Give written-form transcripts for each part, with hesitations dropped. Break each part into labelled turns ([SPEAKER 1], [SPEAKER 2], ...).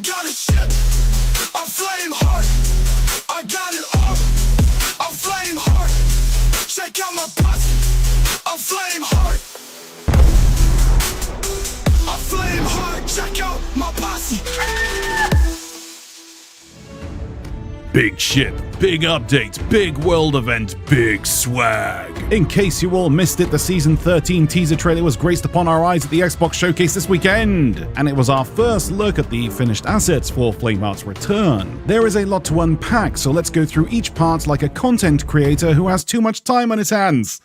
[SPEAKER 1] got a ship, I'm Flameheart. I got it all, I'm Flameheart. Check out my posse, I'm Flameheart. I'm Flameheart, check out my posse.
[SPEAKER 2] Big ship, big update, big world event, big swag. In case you all missed it, the Season 13 teaser trailer was graced upon our eyes at the Xbox Showcase this weekend, and it was our first look at the finished assets for Flameheart's return. There is a lot to unpack, so let's go through each part like a content creator who has too much time on his hands.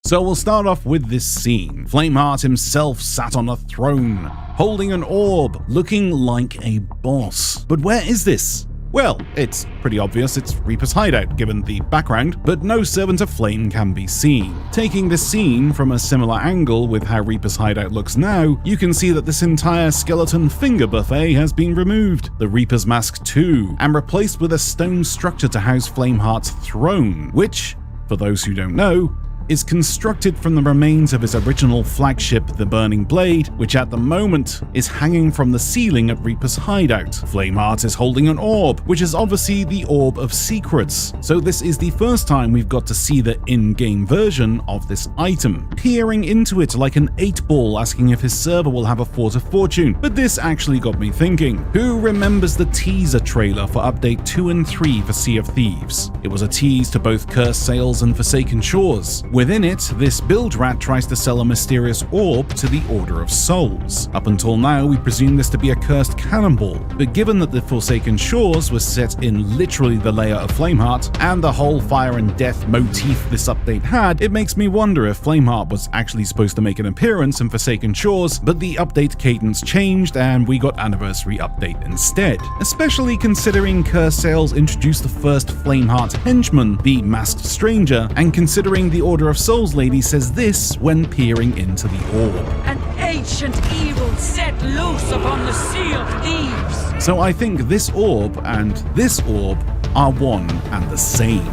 [SPEAKER 2] So we'll start off with this scene. Flameheart himself sat on a throne, holding an orb, looking like a boss. But where is this? Well, it's pretty obvious it's Reaper's hideout given the background, but no Servant of Flame can be seen. Taking this scene from a similar angle with how Reaper's hideout looks now, you can see that this entire skeleton finger buffet has been removed, the Reaper's mask too, and replaced with a stone structure to house Flameheart's throne, which, for those who don't know, is constructed from the remains of his original flagship, the Burning Blade, which at the moment is hanging from the ceiling at Reaper's hideout. Flameheart is holding an orb, which is obviously the Orb of Secrets, so this is the first time we've got to see the in-game version of this item, peering into it like an 8-ball asking if his server will have a Fort of Fortune. But this actually got me thinking, who remembers the teaser trailer for Update 2 and 3 for Sea of Thieves? It was a tease to both Cursed Sails and Forsaken Shores. Within it, this build rat tries to sell a mysterious orb to the Order of Souls. Up until now, we presume this to be a cursed cannonball, but given that the Forsaken Shores was set in literally the layer of Flameheart, and the whole fire and death motif this update had, it makes me wonder if Flameheart was actually supposed to make an appearance in Forsaken Shores, but the update cadence changed and we got Anniversary Update instead. Especially considering Cursed Sails introduced the first Flameheart henchman, the Masked Stranger, and considering the Order of Souls lady says this when peering into the orb.
[SPEAKER 3] An ancient evil set loose upon the Sea of Thieves.
[SPEAKER 2] So I think this orb and this orb are one and the same.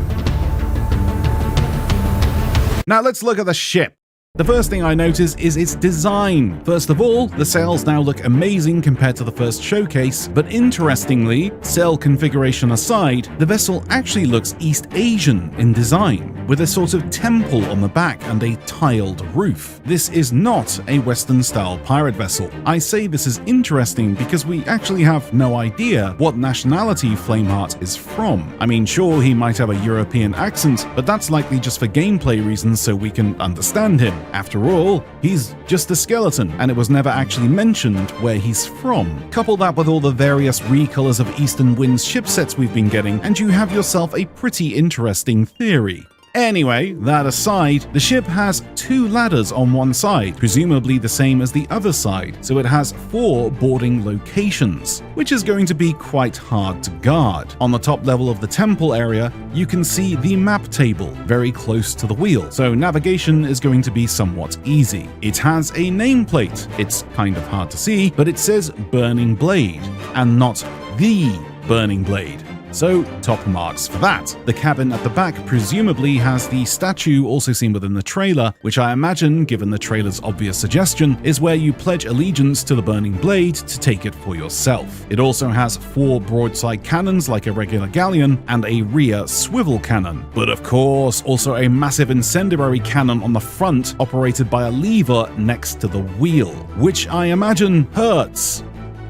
[SPEAKER 2] Now let's look at the ship. The first thing I notice is its design. First of all, the sails now look amazing compared to the first showcase, but interestingly, sail configuration aside, the vessel actually looks East Asian in design, with a sort of temple on the back and a tiled roof. This is not a Western-style pirate vessel. I say this is interesting because we actually have no idea what nationality Flameheart is from. I mean, sure, he might have a European accent, but that's likely just for gameplay reasons so we can understand him. After all, he's just a skeleton, and it was never actually mentioned where he's from. Couple that with all the various recolors of Eastern Wind's ship sets we've been getting, and you have yourself a pretty interesting theory. Anyway, that aside, the ship has 2 ladders on one side, presumably the same as the other side, so it has 4 boarding locations, which is going to be quite hard to guard. On the top level of the temple area, you can see the map table very close to the wheel, so navigation is going to be somewhat easy. It has a nameplate. It's kind of hard to see, but it says Burning Blade, and not the Burning Blade. So, top marks for that. The cabin at the back presumably has the statue also seen within the trailer, which I imagine, given the trailer's obvious suggestion, is where you pledge allegiance to the Burning Blade to take it for yourself. It also has 4 broadside cannons like a regular galleon and a rear swivel cannon. But of course, also a massive incendiary cannon on the front operated by a lever next to the wheel, which I imagine hurts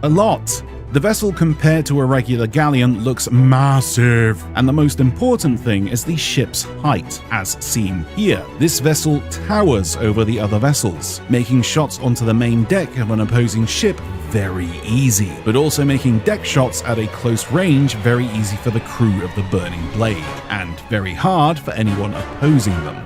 [SPEAKER 2] a lot. The vessel compared to a regular galleon looks massive, and the most important thing is the ship's height, as seen here. This vessel towers over the other vessels, making shots onto the main deck of an opposing ship very easy, but also making deck shots at a close range very easy for the crew of the Burning Blade, and very hard for anyone opposing them.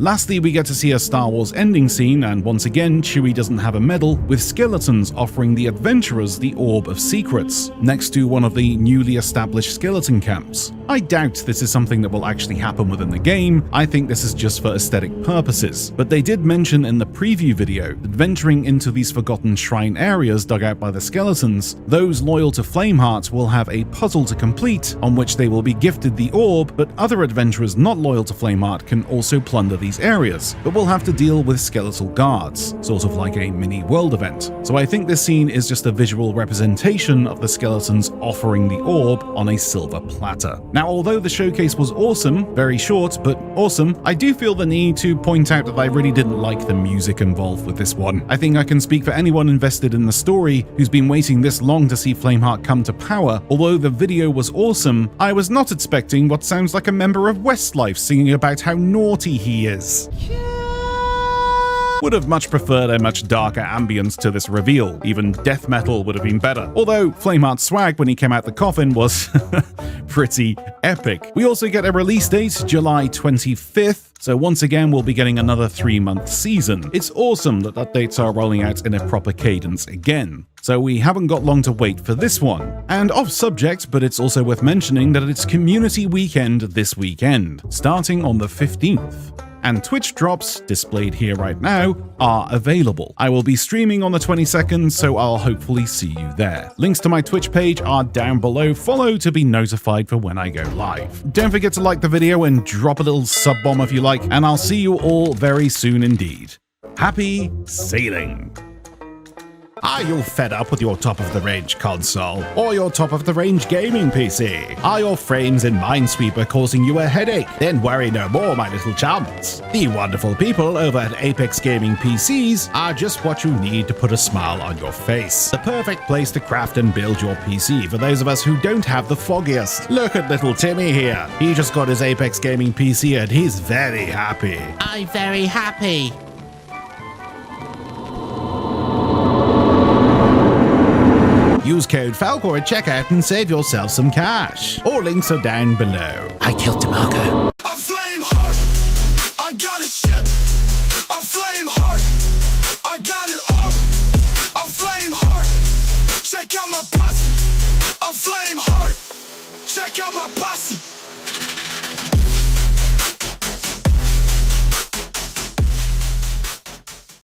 [SPEAKER 2] Lastly, we get to see a Star Wars ending scene, and once again, Chewie doesn't have a medal, with skeletons offering the adventurers the Orb of Secrets, next to one of the newly established skeleton camps. I doubt this is something that will actually happen within the game. I think this is just for aesthetic purposes. But they did mention in the preview video that venturing into these forgotten shrine areas dug out by the skeletons, those loyal to Flameheart will have a puzzle to complete on which they will be gifted the orb, but other adventurers not loyal to Flameheart can also plunder these areas, but will have to deal with skeletal guards, sort of like a mini world event. So I think this scene is just a visual representation of the skeletons offering the orb on a silver platter. Now, although the showcase was awesome, very short, but awesome, I do feel the need to point out that I really didn't like the music involved with this one. I think I can speak for anyone invested in the story who's been waiting this long to see Flameheart come to power. Although the video was awesome, I was not expecting what sounds like a member of Westlife singing about how naughty he is. Would have much preferred a much darker ambience to this reveal. Even death metal would have been better. Although Flameheart's swag when he came out the coffin was pretty epic. We also get a release date, July 25th. So once again, we'll be getting another 3-month season. It's awesome that updates are rolling out in a proper cadence again. So we haven't got long to wait for this one. And off subject, but it's also worth mentioning that it's Community Weekend this weekend, starting on the 15th. And Twitch drops, displayed here right now, are available. I will be streaming on the 22nd, so I'll hopefully see you there. Links to my Twitch page are down below. Follow to be notified for when I go live. Don't forget to like the video and drop a little sub bomb if you like, and I'll see you all very soon indeed. Happy sailing! Are you fed up with your top-of-the-range console or your top-of-the-range gaming PC? Are your frames in Minesweeper causing you a headache? Then worry no more, my little chums. The wonderful people over at Apex Gaming PCs are just what you need to put a smile on your face. The perfect place to craft and build your PC for those of us who don't have the foggiest. Look at little Timmy here. He just got his Apex Gaming PC and he's very happy.
[SPEAKER 4] I'm very happy.
[SPEAKER 2] Use code Falcore at checkout and save yourself some cash. All links are down below.
[SPEAKER 4] I killed DeMarco.
[SPEAKER 1] I'm Flameheart, I got it shit. I'm Flameheart, I got it all. I'm Flameheart, check out my posse. I'm Flameheart, check out my posse.